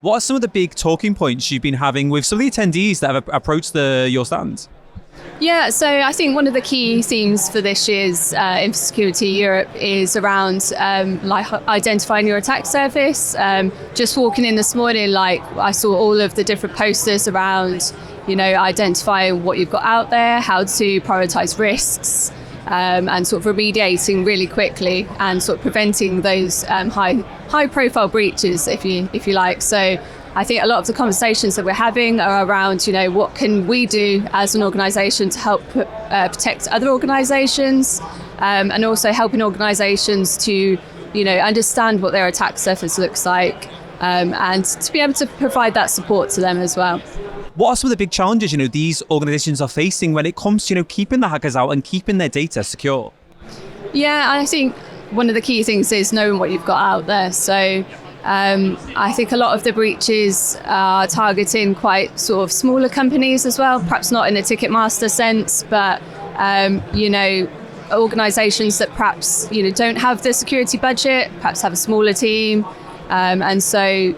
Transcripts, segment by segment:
What are some of the big talking points you've been having with some of the attendees that have approached your stand? Yeah, so I think one of the key themes for this year's Infosecurity Europe is around identifying your attack surface. Just walking in this morning, I saw all of the different posters around, identifying what you've got out there, how to prioritise risks, and sort of remediating really quickly and sort of preventing those high-profile breaches, if you like. So I think a lot of the conversations that we're having are around, what can we do as an organisation to help protect other organisations, and also helping organisations to, understand what their attack surface looks like, and to be able to provide that support to them as well. What are some of the big challenges, these organisations are facing when it comes to, keeping the hackers out and keeping their data secure? Yeah, I think one of the key things is knowing what you've got out there. So I think a lot of the breaches are targeting quite sort of smaller companies as well, perhaps not in a Ticketmaster sense, but, organisations that perhaps, don't have the security budget, perhaps have a smaller team. And so,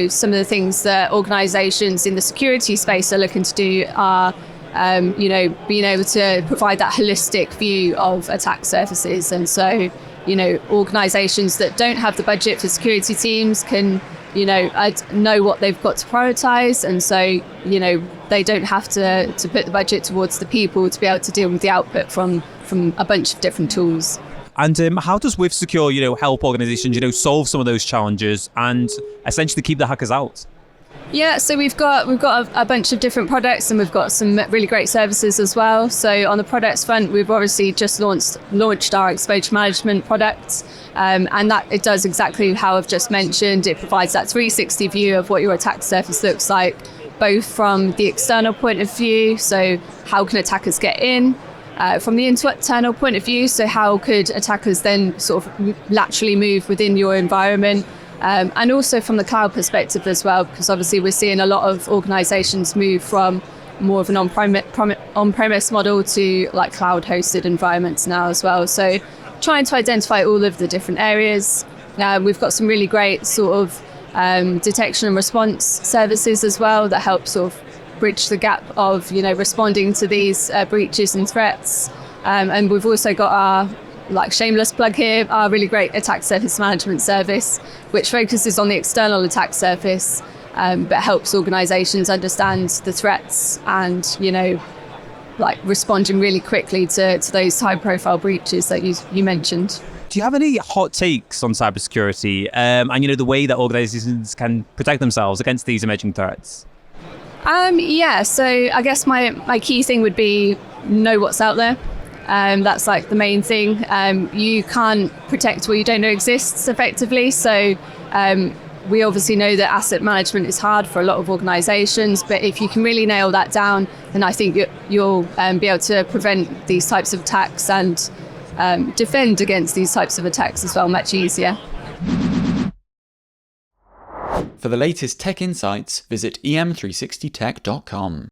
some of the things that organisations in the security space are looking to do are, being able to provide that holistic view of attack surfaces. And so, organisations that don't have the budget for security teams can, know what they've got to prioritise. And so, they don't have to put the budget towards the people to be able to deal with the output from a bunch of different tools. And how does WithSecure, help organisations, solve some of those challenges and essentially keep the hackers out? Yeah, so we've got a bunch of different products, and we've got some really great services as well. So on the products front, we've obviously just launched our exposure management products, and that it does exactly how I've just mentioned. It provides that 360 view of what your attack surface looks like, both from the external point of view, so how can attackers get in, from the internal point of view, so how could attackers then sort of laterally move within your environment, and also from the cloud perspective as well, because obviously we're seeing a lot of organisations move from more of an on-premise model to cloud-hosted environments now as well. So trying to identify all of the different areas. We've got some really great sort of detection and response services as well that help sort of bridge the gap of responding to these breaches and threats, and we've also got our shameless plug here, our really great attack surface management service, which focuses on the external attack surface, but helps organisations understand the threats and responding really quickly to those high profile breaches that you mentioned. Do you have any hot takes on cybersecurity and the way that organisations can protect themselves against these emerging threats? Yeah, so I guess my key thing would be know what's out there. That's the main thing. You can't protect what you don't know exists effectively. So we obviously know that asset management is hard for a lot of organisations, but if you can really nail that down, then I think you'll be able to prevent these types of attacks and defend against these types of attacks as well much easier. For the latest tech insights, visit em360tech.com.